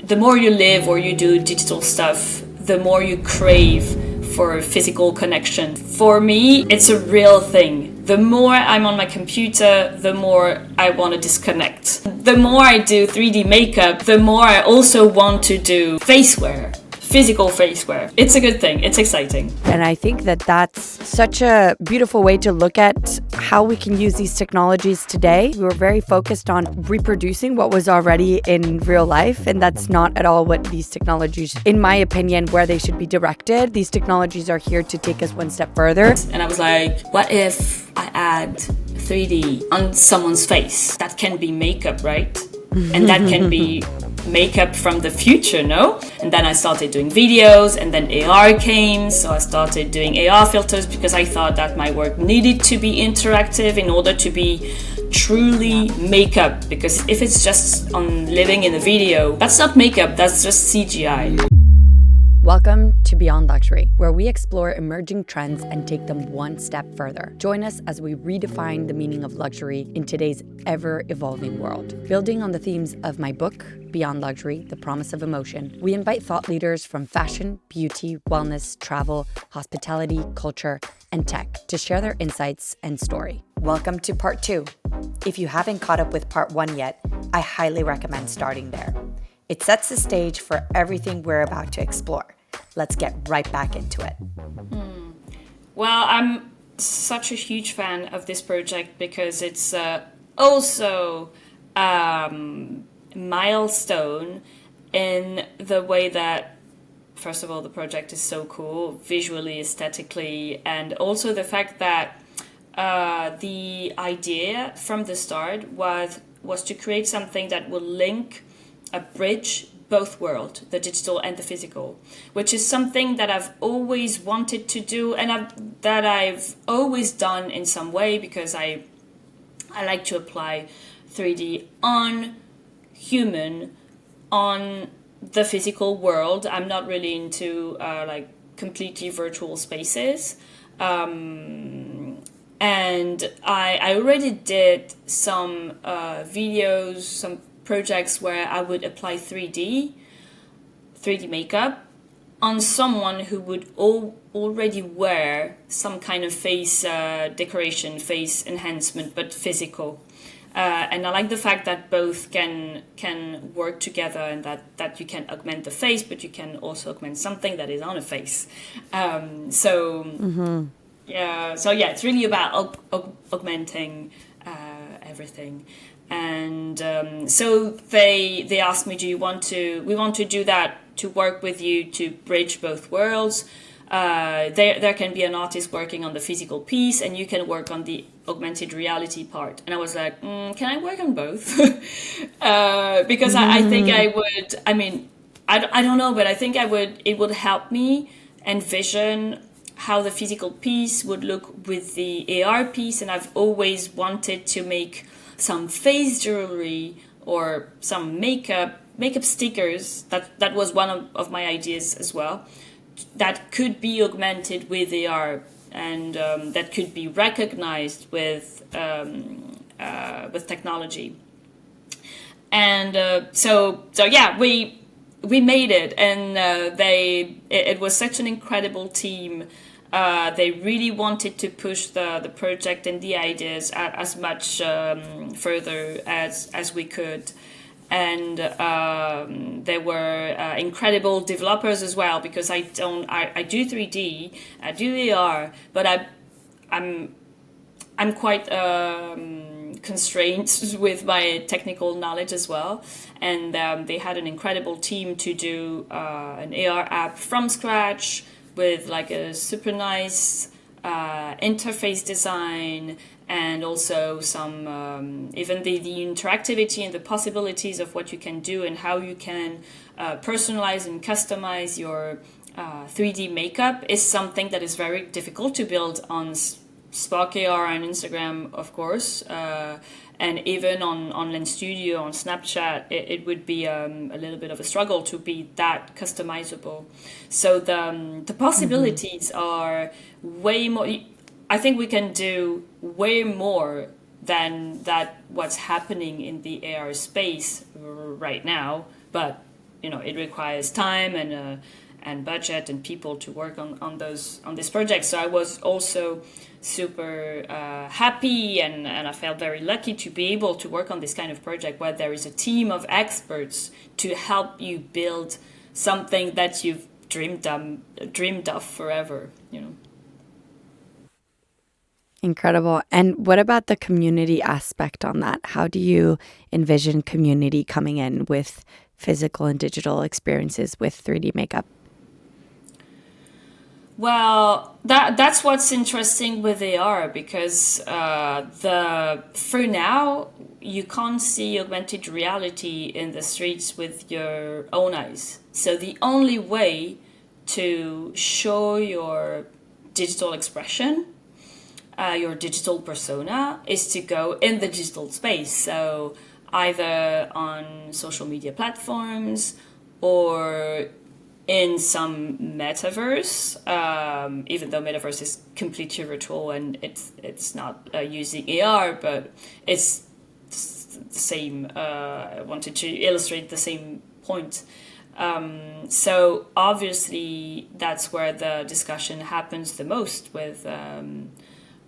the more you live or you do digital stuff, the more you crave for physical connection. For me, it's a real thing. The more I'm on my computer, the more I want to disconnect. The more I do 3D makeup, the more I also want to do face wear. Physical face wear. It's a good thing. It's exciting. And I think that that's such a beautiful way to look at how we can use these technologies today. We were very focused on reproducing what was already in real life, and that's not at all what these technologies, in my opinion, where they should be directed. These technologies are here to take us one step further. And I was like, what if I add 3D on someone's face? That can be makeup, right? And that can be makeup from the future, no? And then I started doing videos, and then AR came, so I started doing AR filters because I thought that my work needed to be interactive in order to be truly makeup, because if it's just on living in a video, that's not makeup, that's just CGI. Welcome to Beyond Luxury, where we explore emerging trends and take them one step further. Join us as we redefine the meaning of luxury in today's ever-evolving world. Building on the themes of my book, Beyond Luxury, The Promise of Emotion, we invite thought leaders from fashion, beauty, wellness, travel, hospitality, culture, and tech to share their insights and story. Welcome to part 2. If you haven't caught up with part 1 yet, I highly recommend starting there. It sets the stage for everything we're about to explore. Let's get right back into it. Well, I'm such a huge fan of this project because it's also milestone in the way that, first of all, the project is so cool, visually, aesthetically, and also the fact that the idea from the start was to create something that will link a bridge both worlds, the digital and the physical, which is something that I've always wanted to do and that I've always done in some way, because I like to apply 3D on human, on the physical world. I'm not really into like completely virtual spaces. And I already did some videos, some projects where I would apply 3D makeup on someone who would already wear some kind of face decoration, face enhancement, but physical. And I like the fact that both can work together, and that you can augment the face, but you can also augment something that is on a face. Yeah, it's really about augmenting everything. And so they asked me, we want to do that, to work with you to bridge both worlds. There can be an artist working on the physical piece, and you can work on the augmented reality part. And I was like, can I work on both? Because I think I would. I mean, I don't know, but I think I would. It would help me envision how the physical piece would look with the AR piece, and I've always wanted to make some face jewelry or some makeup stickers. That was one of my ideas as well, that could be augmented with AR, and that could be recognized with technology. And so yeah, we made it, and it was such an incredible team. They really wanted to push the project and the ideas as much further as we could. And there were incredible developers as well, because I do 3D, I do AR, but I'm quite constrained with my technical knowledge as well. And they had an incredible team to do an AR app from scratch, with like a super nice interface design, and also some even the interactivity and the possibilities of what you can do and how you can personalize and customize your 3D makeup is something that is very difficult to build on Spark AR and Instagram, of course, and even on Lens Studio, on Snapchat, it would be a little bit of a struggle to be that customizable. So the possibilities are way more. I think we can do way more than what's happening in the AR space right now, but it requires time and budget and people to work on this project. So I was also super happy, and I felt very lucky to be able to work on this kind of project where there is a team of experts to help you build something that you've dreamed of forever. Incredible. And what about the community aspect on that? How do you envision community coming in with physical and digital experiences with 3D makeup? Well, that's what's interesting with AR, because for now you can't see augmented reality in the streets with your own eyes. So the only way to show your digital expression, your digital persona, is to go in the digital space. So either on social media platforms or in some metaverse, even though metaverse is completely virtual and it's not using AR, but it's the same. I wanted to illustrate the same point. So obviously that's where the discussion happens the most with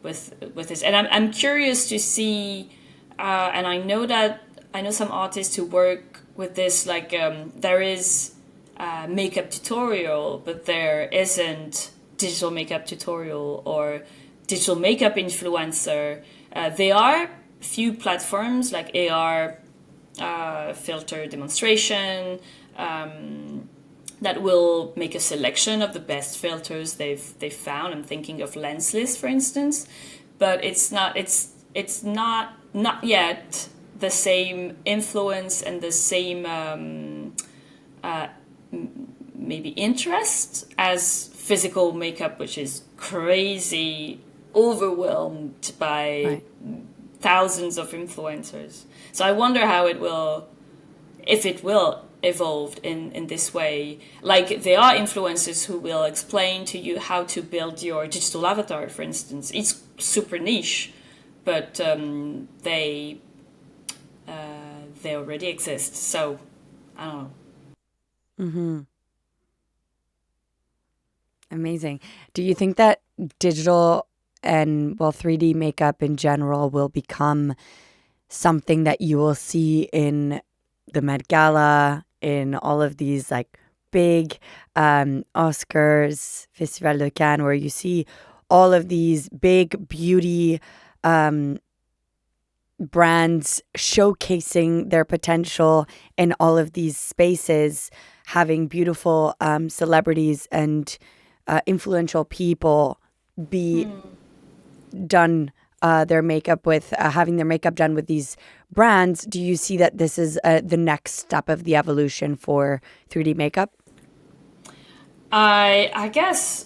this, and I'm curious to see, and I know some artists who work with this. Like there is makeup tutorial, but there isn't digital makeup tutorial or digital makeup influencer. There are few platforms like AR filter demonstration that will make a selection of the best filters they've found. I'm thinking of Lensless, for instance, but it's not yet the same influence and the same maybe interest as physical makeup, which is crazy, overwhelmed by thousands of influencers. So I wonder how if it will evolve in this way. Like there are influencers who will explain to you how to build your digital avatar, for instance. It's super niche, but they already exist. So I don't know. Mm-hmm. Amazing. Do you think that digital and 3D makeup in general will become something that you will see in the Met Gala, in all of these like big Oscars, Festival de Cannes, where you see all of these big beauty brands showcasing their potential in all of these spaces, having beautiful celebrities and influential people be done their makeup with, having their makeup done with these brands? Do you see that this is the next step of the evolution for 3D makeup? I guess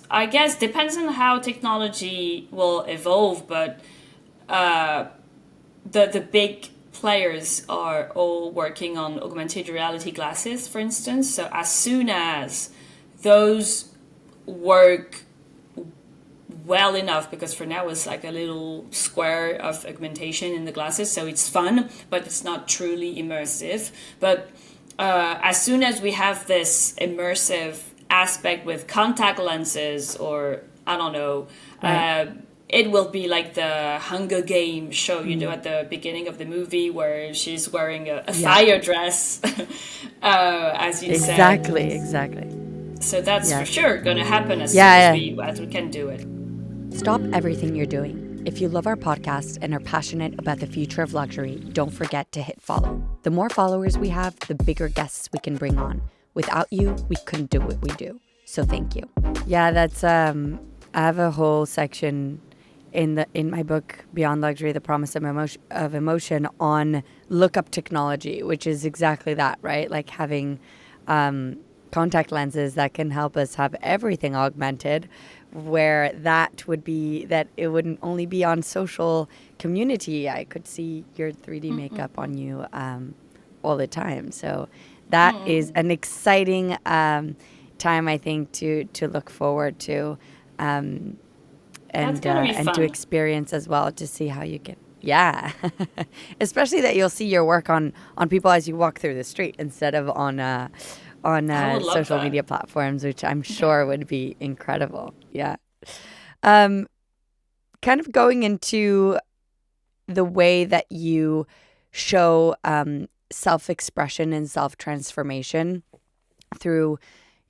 depends on how technology will evolve, but the big players are all working on augmented reality glasses, for instance. So as soon as those work well enough, because for now it's like a little square of augmentation in the glasses, so it's fun, but it's not truly immersive. But as soon as we have this immersive aspect with contact lenses, or I don't know, it will be like the Hunger Games show, at the beginning of the movie where she's wearing a fire dress, as you said. Exactly. So that's for sure going to happen as soon as we can do it. Stop everything you're doing. If you love our podcast and are passionate about the future of luxury, don't forget to hit follow. The more followers we have, the bigger guests we can bring on. Without you, we couldn't do what we do. So thank you. Yeah, that's I have a whole section in my book Beyond Luxury: The Promise of Emotion on lookup technology, which is exactly that, right? Like having contact lenses that can help us have everything augmented, where that would be that it wouldn't only be on social community. I could see your 3D makeup on you all the time. So that is an exciting time, I think, to look forward to. And to experience as well, to see how you can, especially that you'll see your work on people as you walk through the street instead of on on I would love social that. media platforms, which I'm Yeah. sure would be incredible. Yeah. Um, Kind of going into the way that you show self-expression and self-transformation through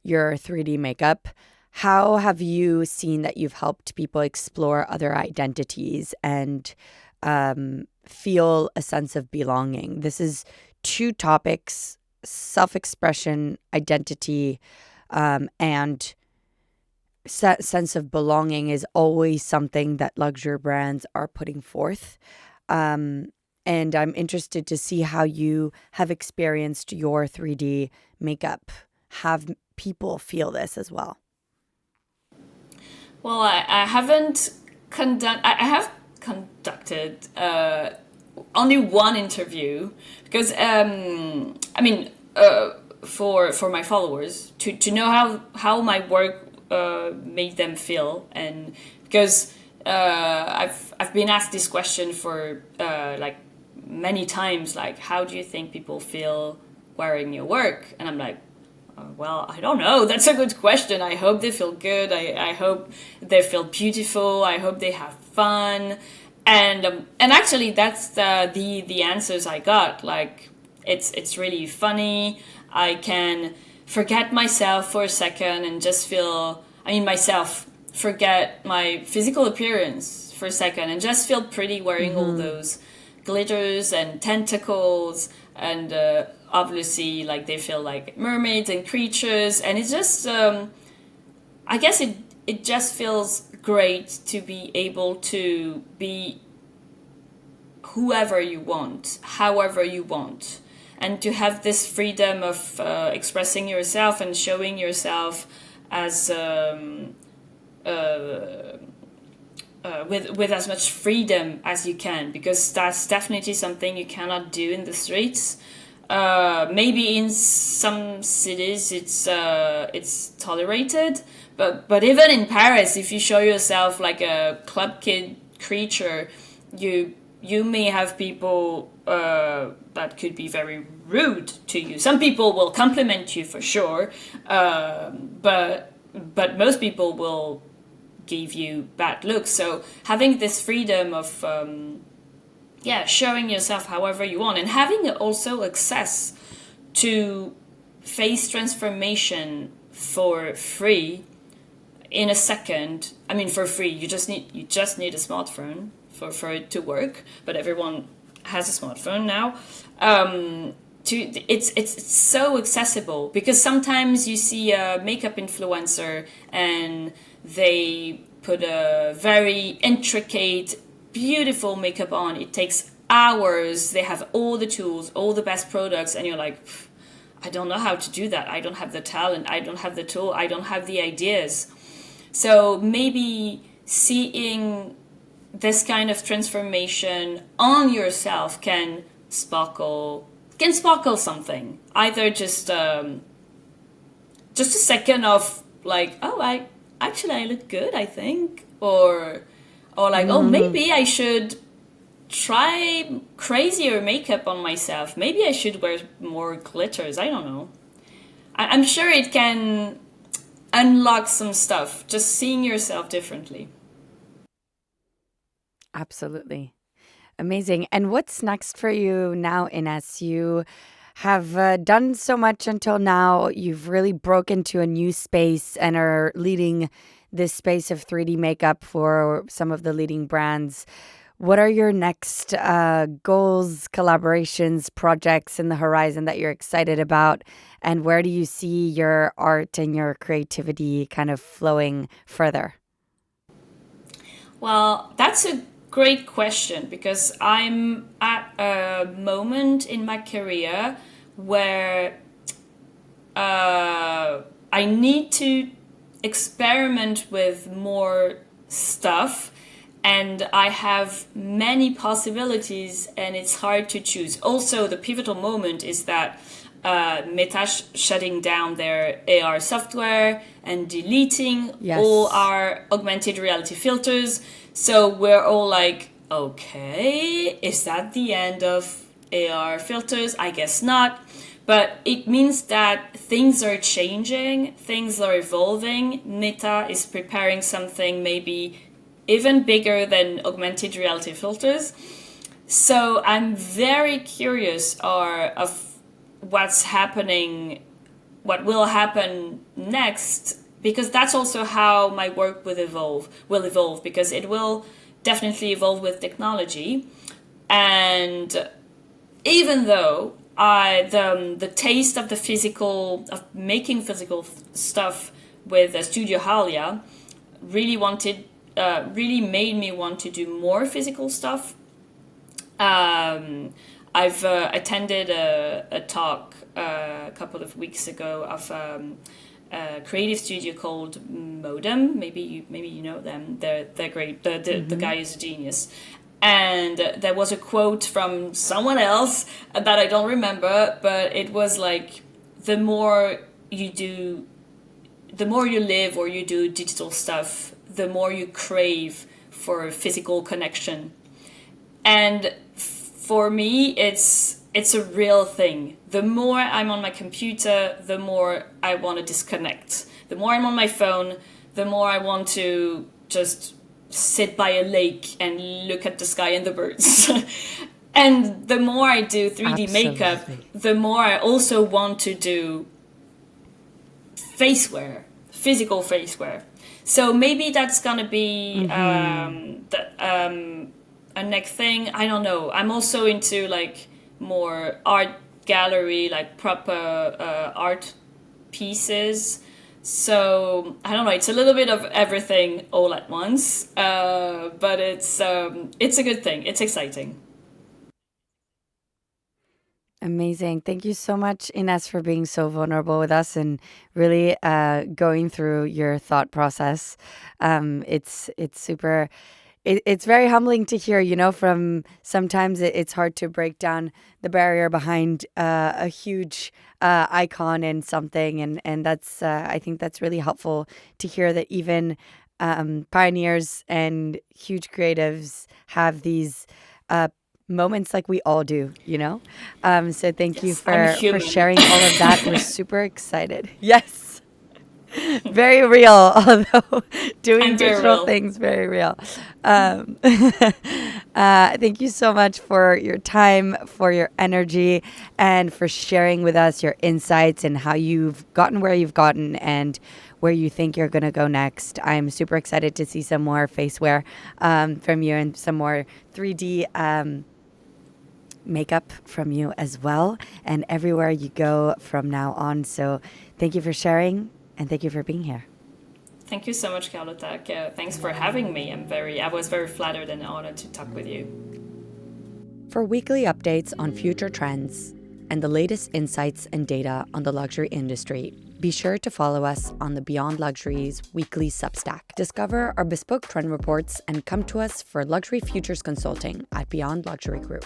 your 3D makeup. How have you seen that you've helped people explore other identities and feel a sense of belonging? This is two topics: self expression, identity, and sense of belonging is always something that luxury brands are putting forth. Um, and I'm interested to see how you have experienced your 3D makeup. Have people feel this as well? Well, I haven't I have conducted only one interview because I mean for my followers to know how my work made them feel, and because I've been asked this question for like many times, like how do you think people feel wearing your work, and I'm like, well, I don't know. That's a good question. I hope they feel good. I hope they feel beautiful. I hope they have fun. And actually, that's the answers I got. Like, it's really funny. I can forget myself for a second and just feel. I mean, myself forget my physical appearance for a second and just feel pretty wearing all Mm-hmm. those glitters and tentacles, and obviously like they feel like mermaids and creatures, and it's just I guess it just feels great to be able to be whoever you want, however you want, and to have this freedom of expressing yourself and showing yourself as with as much freedom as you can, because that's definitely something you cannot do in the streets. Maybe in some cities it's tolerated, but even in Paris, if you show yourself like a club kid creature, you may have people that could be very rude to you. Some people will compliment you for sure, but most people will give you bad looks. So having this freedom of showing yourself however you want, and having also access to face transformation for free in a second. I mean, for free. You just need a smartphone for it to work. But everyone has a smartphone now. It's so accessible, because sometimes you see a makeup influencer and they put a very intricate, beautiful makeup on. It takes hours. They have all the tools, all the best products, and you're like, I don't know how to do that. I don't have the talent. I don't have the tool. I don't have the ideas. So maybe seeing this kind of transformation on yourself can sparkle something. Either just a second of like, oh, I look good, I think, or like, oh, Mm-hmm. maybe I should try crazier makeup on myself. Maybe I should wear more glitters. I don't know. I'm sure it can unlock some stuff, just seeing yourself differently. Absolutely. Amazing. And what's next for you now, Ines? You have done so much until now. You've really broke into a new space and are leading this space of 3D makeup for some of the leading brands. What are your next goals, collaborations, projects in the horizon that you're excited about? And where do you see your art and your creativity kind of flowing further? Well, that's a great question, because I'm at a moment in my career where I need to experiment with more stuff, and I have many possibilities, and it's hard to choose. Also, the pivotal moment is that Meta shutting down their AR software and deleting all Yes. our augmented reality filters. So we're all like, okay, is that the end of AR filters? I guess not. But it means that things are changing, things are evolving. Meta is preparing something maybe even bigger than augmented reality filters. So I'm very curious of what's happening, what will happen next, because that's also how my work will evolve, because it will definitely evolve with technology. And even though the taste of of making physical stuff with Studio Halia really made me want to do more physical stuff. I've attended a talk a couple of weeks ago of a creative studio called Modem. Maybe you know them. They're great. The guy is a genius. And there was a quote from someone else that I don't remember, but it was like, the more you live or you do digital stuff, the more you crave for physical connection. And for me, it's a real thing. The more I'm on my computer, the more I want to disconnect. The more I'm on my phone, the more I want to just sit by a lake and look at the sky and the birds. And the more I do 3D makeup, the more I also want to do physical face wear. So maybe that's gonna be a next thing. I don't know. I'm also into like more art gallery, like proper art pieces. So I don't know. It's a little bit of everything all at once, but it's a good thing. It's exciting. Amazing. Thank you so much, Ines, for being so vulnerable with us and really going through your thought process. It's super. It's very humbling to hear, from sometimes it's hard to break down the barrier behind a huge icon in something. And that's, I think that's really helpful to hear that even pioneers and huge creatives have these moments like we all do, So thank you for sharing all of that. We're super excited. Yes. Very real, although doing digital things, very real. Thank you so much for your time, for your energy, and for sharing with us your insights and how you've gotten where you've gotten and where you think you're going to go next. I'm super excited to see some more face wear from you and some more 3D makeup from you as well, and everywhere you go from now on. So thank you for sharing. And thank you for being here. Thank you so much, Carlotta. Thanks for having me. I was very flattered and honored to talk with you. For weekly updates on future trends and the latest insights and data on the luxury industry, be sure to follow us on the Beyond Luxury's weekly Substack. Discover our bespoke trend reports and come to us for luxury futures consulting at Beyond Luxury Group.